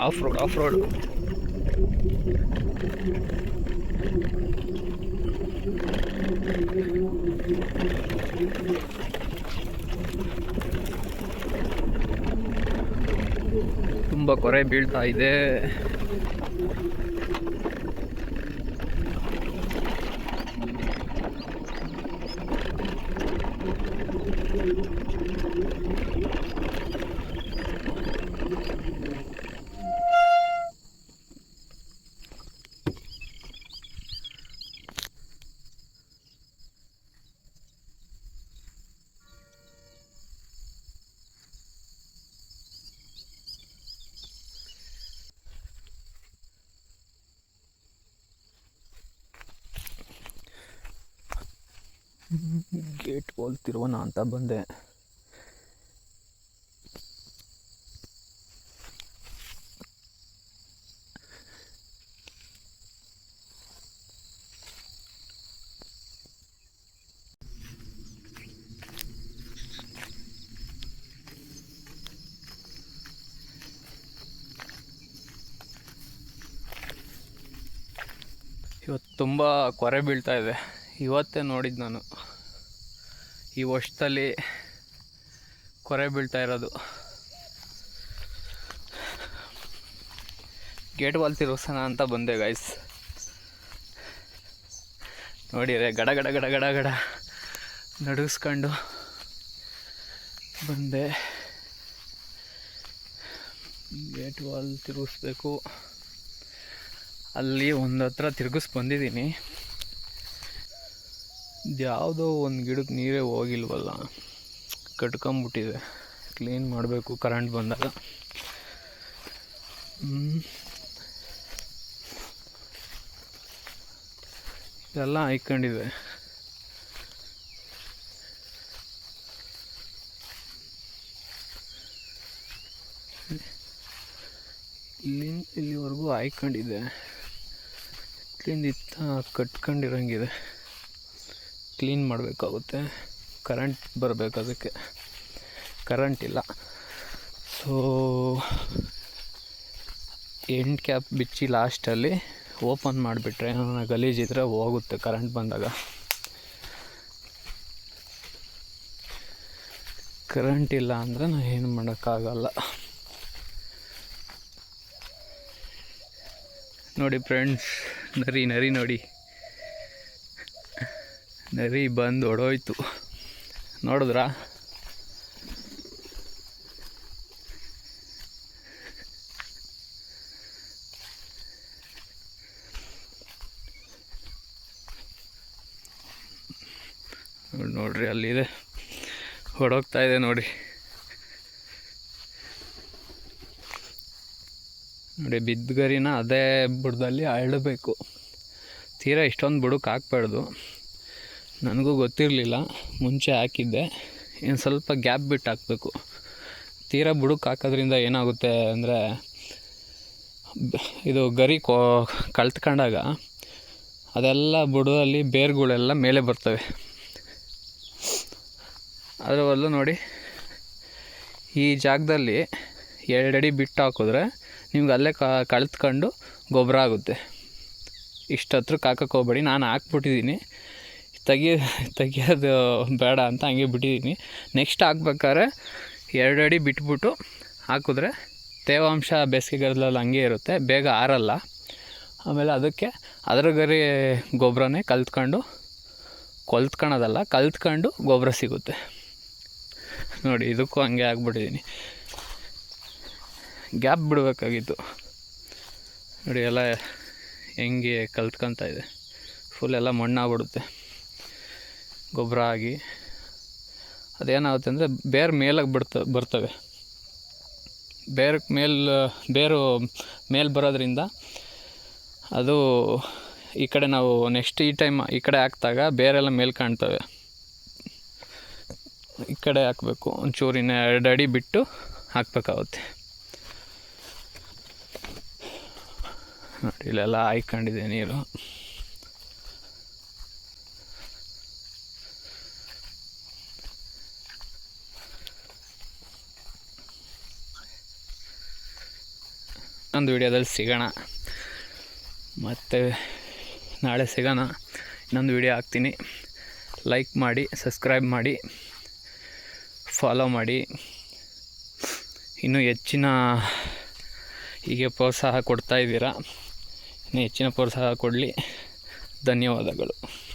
Of road ತುಂಬ ಕೊರೆ ಬೀಳ್ತಾ ಇದೆ. ಗೇಟ್ ವಾಲ್ ತಿರುವನ ಅಂತ ಬಂದೆ. ಇವತ್ತು ತುಂಬ ಕೊರೆ ಬೀಳ್ತಾ ಇದೆ. ಇವತ್ತೇ ನೋಡಿದ್ದು ನಾನು ಈ ವರ್ಷದಲ್ಲಿ ಕೊರೆ ಬೀಳ್ತಾ ಇರೋದು. ಗೇಟ್ ವಾಲ್ ತಿರುಗಿಸೋಣ ಅಂತ ಬಂದೆ ಗೈಸ್. ನೋಡಿರೆ ಗಡ ಗಡ ಗಡ ಗಡ ಗಡ ನಡುಗಿಸ್ಕೊಂಡು ಬಂದೆ. ಗೇಟ್ ವಾಲ್ ತಿರುಗಿಸ್ಬೇಕು. ಅಲ್ಲಿ ಒಂದು ಹತ್ರ ಬಂದಿದ್ದೀನಿ. ಯಾವುದೋ ಒಂದು ಗಿಡಕ್ಕೆ ನೀರೇ ಹೋಗಿಲ್ವಲ್ಲ, ಕಟ್ಕೊಂಬಿಟ್ಟಿದೆ. ಕ್ಲೀನ್ ಮಾಡಬೇಕು ಕರೆಂಟ್ ಬಂದಾಗ. ಇದೆಲ್ಲ ಹಾಯ್ಕೊಂಡಿದೆ. ಇಲ್ಲಿವರೆಗೂ ಹಾಯ್ಕೊಂಡಿದೆ. ಇಲ್ಲಿಂದ ಕಟ್ಕೊಂಡಿರಂಗಿದೆ. ಕ್ಲೀನ್ ಮಾಡಬೇಕಾಗುತ್ತೆ. ಕರೆಂಟ್ ಬರಬೇಕು, ಅದಕ್ಕೆ ಕರೆಂಟ್ ಇಲ್ಲ. ಸೊ ಎಂಡ್ ಕ್ಯಾಪ್ ಬಿಚ್ಚಿ ಲಾಸ್ಟಲ್ಲಿ ಓಪನ್ ಮಾಡಿಬಿಟ್ರೆ ಗಲೀಜಿದ್ರೆ ಹೋಗುತ್ತೆ ಕರೆಂಟ್ ಬಂದಾಗ. ಕರೆಂಟ್ ಇಲ್ಲ ಅಂದರೆ ನಾನು ಏನು ಮಾಡೋಕ್ಕಾಗಲ್ಲ. ನೋಡಿ ಫ್ರೆಂಡ್ಸ್, ನರಿ ನೋಡಿ, ನರಿ ಬಂದು ಹೊಡೋಯ್ತು. ನೋಡಿದ್ರಾ? ನೋಡ್ರಿ ಅಲ್ಲಿದೆ, ಹೊಡೋಗ್ತಾ ಇದೆ ನೋಡಿ. ಬಿದ್ದಗರಿನ ಅದೇ ಬುಡದಲ್ಲಿ ಅಳ್ಳಬೇಕು. ತೀರಾ ಇಷ್ಟೊಂದು ಬುಡಕ್ಕೆ ಹಾಕ್ಬಾರ್ದು. ನನಗೂ ಗೊತ್ತಿರಲಿಲ್ಲ, ಮುಂಚೆ ಹಾಕಿದ್ದೆ. ಇನ್ನು ಸ್ವಲ್ಪ ಗ್ಯಾಪ್ ಬಿಟ್ಟು ಹಾಕಬೇಕು. ತೀರಾ ಬುಡಕ್ಕೆ ಹಾಕೋದ್ರಿಂದ ಏನಾಗುತ್ತೆ ಅಂದರೆ, ಇದು ಗರಿ ಕಳ್ತ್ಕೊಂಡಾಗ ಅದೆಲ್ಲ ಬುಡದಲ್ಲಿ ಬೇರುಗಳೆಲ್ಲ ಮೇಲೆ ಬರ್ತವೆ. ಅದರ ಬದಲು ನೋಡಿ, ಈ ಜಾಗದಲ್ಲಿ 2 ಅಡಿ ಬಿಟ್ಟು ಹಾಕಿದ್ರೆ ನಿಮ್ಗೆ ಅಲ್ಲೇ ಕಳ್ತ್ಕೊಂಡು ಗೊಬ್ಬರ ಆಗುತ್ತೆ. ಇಷ್ಟು ಹತ್ರಕ್ಕೆ ಹಾಕಕ್ಕೆ ಹೋಗ್ಬೇಡಿ. ನಾನು ಹಾಕ್ಬಿಟ್ಟಿದ್ದೀನಿ, ತೆಗಿಯೋದು ಬೇಡ ಅಂತ ಹಂಗೆ ಬಿಟ್ಟಿದ್ದೀನಿ. ನೆಕ್ಸ್ಟ್ ಹಾಕ್ಬೇಕಾದ್ರೆ 2 ಅಡಿ ಬಿಟ್ಬಿಟ್ಟು ಹಾಕಿದ್ರೆ ತೇವಾಂಶ ಬೇಸಿಗೆಗಾಲದಲ್ಲಿ ಹಂಗೆ ಇರುತ್ತೆ, ಬೇಗ ಆರಲ್ಲ. ಆಮೇಲೆ ಅದಕ್ಕೆ ಅದರ ಗರಿ ಗೊಬ್ಬರನೇ ಕಲ್ತ್ಕೊಳ್ಳೋದಲ್ಲ, ಗೊಬ್ಬರ ಸಿಗುತ್ತೆ. ನೋಡಿ, ಇದಕ್ಕೂ ಹಂಗೆ ಆಗ್ಬಿಟ್ಟಿದ್ದೀನಿ. ಗ್ಯಾಪ್ ಬಿಡಬೇಕಾಗಿತ್ತು. ನೋಡಿ ಎಲ್ಲ ಹೆಂಗೆ ಕಲ್ತ್ಕೊತಾ ಇದೆ. ಫುಲ್ ಎಲ್ಲ ಮಣ್ಣಾಗ್ಬಿಡುತ್ತೆ ಗೊಬ್ಬರ ಆಗಿ. ಅದೇನಾಗುತ್ತೆ ಅಂದರೆ ಬೇರು ಮೇಲಾಗಿ ಬರ್ತವೆ. ಬೇರು ಮೇಲೆ ಬರೋದ್ರಿಂದ ಅದು ಈ ಕಡೆ ನಾವು ನೆಕ್ಸ್ಟ್ ಈ ಟೈಮ್ ಈ ಕಡೆ ಹಾಕಿದಾಗ ಬೇರೆಲ್ಲ ಮೇಲೆ ಕಾಣ್ತವೆ. ಈ ಕಡೆ ಹಾಕಬೇಕು, ಒಂಚೂರಿನ 2 ಅಡಿ ಬಿಟ್ಟು ಹಾಕಬೇಕಾಗುತ್ತೆ. ನೋಡಿ, ಇಲ್ಲೆಲ್ಲ ಹಾಯ್ಕೊಂಡಿದೆ ನೀರು. ಇನ್ನೊಂದು ವಿಡಿಯೋದಲ್ಲಿ ಸಿಗೋಣ. ಮತ್ತು ನಾಳೆ ಸಿಗೋಣ. ಇನ್ನೊಂದು ವಿಡಿಯೋ ಹಾಕ್ತೀನಿ. ಲೈಕ್ ಮಾಡಿ, ಸಬ್ಸ್ಕ್ರೈಬ್ ಮಾಡಿ, ಫಾಲೋ ಮಾಡಿ. ಇನ್ನೂ ಹೆಚ್ಚಿನ ಹೀಗೆ ಪ್ರೋತ್ಸಾಹ ಕೊಡ್ತಾಯಿದ್ದೀರಾ. ಇನ್ನೂ ಹೆಚ್ಚಿನ ಪ್ರೋತ್ಸಾಹ ಕೊಡಲಿ. ಧನ್ಯವಾದಗಳು.